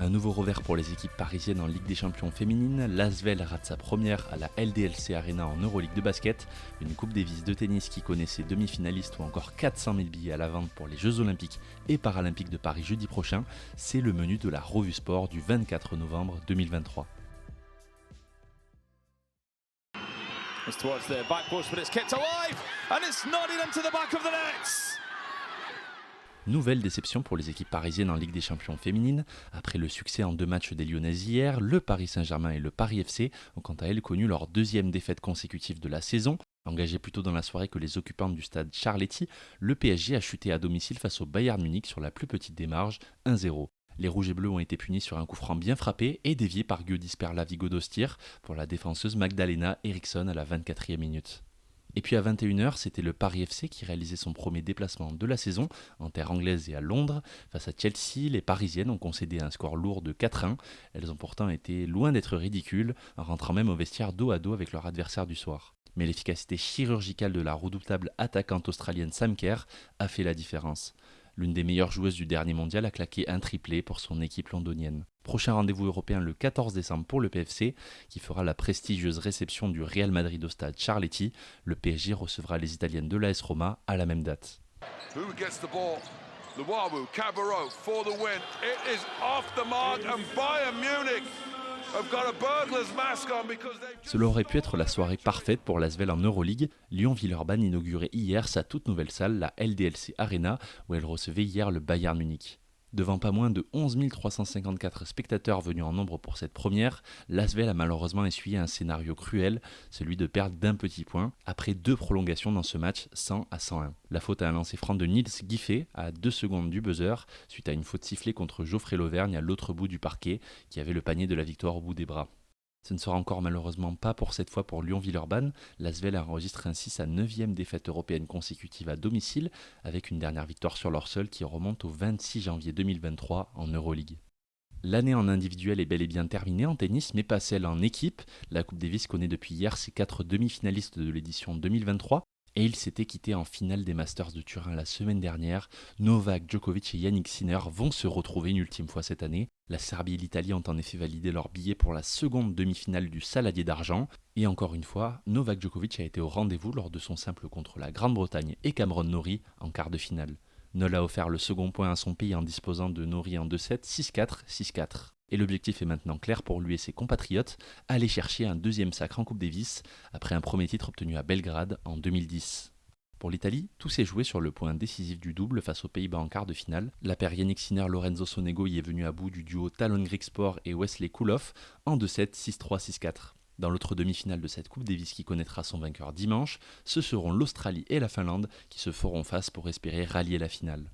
Un nouveau revers pour les équipes parisiennes en Ligue des Champions féminines. L'Asvel rate sa première à la LDLC Arena en Euroleague de basket. Une Coupe Davis de tennis qui connaît ses demi-finalistes ou encore 400 000 billets à la vente pour les Jeux Olympiques et Paralympiques de Paris jeudi prochain. C'est le menu de la Revue Sport du 24 novembre 2023. Nouvelle déception pour les équipes parisiennes en Ligue des Champions féminines. Après le succès en 2 matchs des Lyonnaises hier, le Paris Saint-Germain et le Paris FC ont quant à elles connu leur deuxième défaite consécutive de la saison. Engagé plus tôt dans la soirée que les occupantes du stade Charletti, le PSG a chuté à domicile face au Bayern Munich sur la plus petite des marges, 1-0. Les Rouges et Bleus ont été punis sur un coup franc bien frappé et dévié par Giudis Perla-Vigodostir pour la défenseuse Magdalena Eriksson à la 24e minute. Et puis à 21h, c'était le Paris FC qui réalisait son premier déplacement de la saison en terre anglaise et à Londres. Face à Chelsea, les Parisiennes ont concédé un score lourd de 4-1. Elles ont pourtant été loin d'être ridicules, en rentrant même au vestiaire dos à dos avec leur adversaire du soir. Mais l'efficacité chirurgicale de la redoutable attaquante australienne Sam Kerr a fait la différence. L'une des meilleures joueuses du dernier mondial a claqué un triplé pour son équipe londonienne. Prochain rendez-vous européen le 14 décembre pour le PFC, qui fera la prestigieuse réception du Real Madrid au stade Charletti. Le PSG recevra les Italiennes de l'AS Roma à la même date. Cela aurait pu être la soirée parfaite pour l'Asvel en Euroleague. Lyon-Villeurbanne inaugurait hier sa toute nouvelle salle, la LDLC Arena, où elle recevait hier le Bayern Munich. Devant pas moins de 11 354 spectateurs venus en nombre pour cette première, l'Asvel a malheureusement essuyé un scénario cruel, celui de perdre d'un petit point, après 2 prolongations dans ce match 100-101. La faute à un lancer franc de Nils Giffey à 2 secondes du buzzer, suite à une faute sifflée contre Geoffrey Lauvergne à l'autre bout du parquet, qui avait le panier de la victoire au bout des bras. Ce ne sera encore malheureusement pas pour cette fois pour Lyon-Villeurbanne. L'Asvel enregistre ainsi sa 9e défaite européenne consécutive à domicile, avec une dernière victoire sur leur sol qui remonte au 26 janvier 2023 en Euroleague. L'année en individuel est bel et bien terminée en tennis, mais pas celle en équipe. La Coupe Davis connaît depuis hier ses 4 demi-finalistes de l'édition 2023. Et ils s'étaient quittés en finale des Masters de Turin la semaine dernière. Novak Djokovic et Yannick Sinner vont se retrouver une ultime fois cette année. La Serbie et l'Italie ont en effet validé leur billet pour la seconde demi-finale du Saladier d'argent. Et encore une fois, Novak Djokovic a été au rendez-vous lors de son simple contre la Grande-Bretagne et Cameron Norrie en quart de finale. Nol a offert le second point à son pays en disposant de Norrie en 2-7, 6-4, 6-4. Et l'objectif est maintenant clair pour lui et ses compatriotes, aller chercher un deuxième sacre en Coupe Davis, après un premier titre obtenu à Belgrade en 2010. Pour l'Italie, tout s'est joué sur le point décisif du double face aux Pays-Bas en quart de finale. La paire Yannick Sinner-Lorenzo Sonego y est venue à bout du duo Talon Grigspor et Wesley Koolhof en 2-7, 6-3, 6-4. Dans l'autre demi-finale de cette Coupe Davis qui connaîtra son vainqueur dimanche, ce seront l'Australie et la Finlande qui se feront face pour espérer rallier la finale.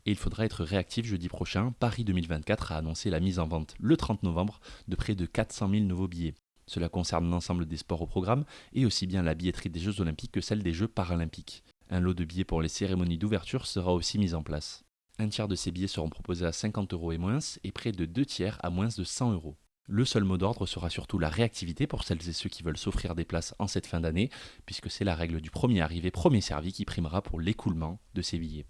Et il faudra être réactif jeudi prochain. Paris 2024 a annoncé la mise en vente le 30 novembre de près de 400 000 nouveaux billets. Cela concerne l'ensemble des sports au programme et aussi bien la billetterie des Jeux Olympiques que celle des Jeux Paralympiques. Un lot de billets pour les cérémonies d'ouverture sera aussi mis en place. Un tiers de ces billets seront proposés à 50 € et moins et près de 2 tiers à moins de 100 €. Le seul mot d'ordre sera surtout la réactivité pour celles et ceux qui veulent s'offrir des places en cette fin d'année, puisque c'est la règle du premier arrivé, premier servi qui primera pour l'écoulement de ces billets.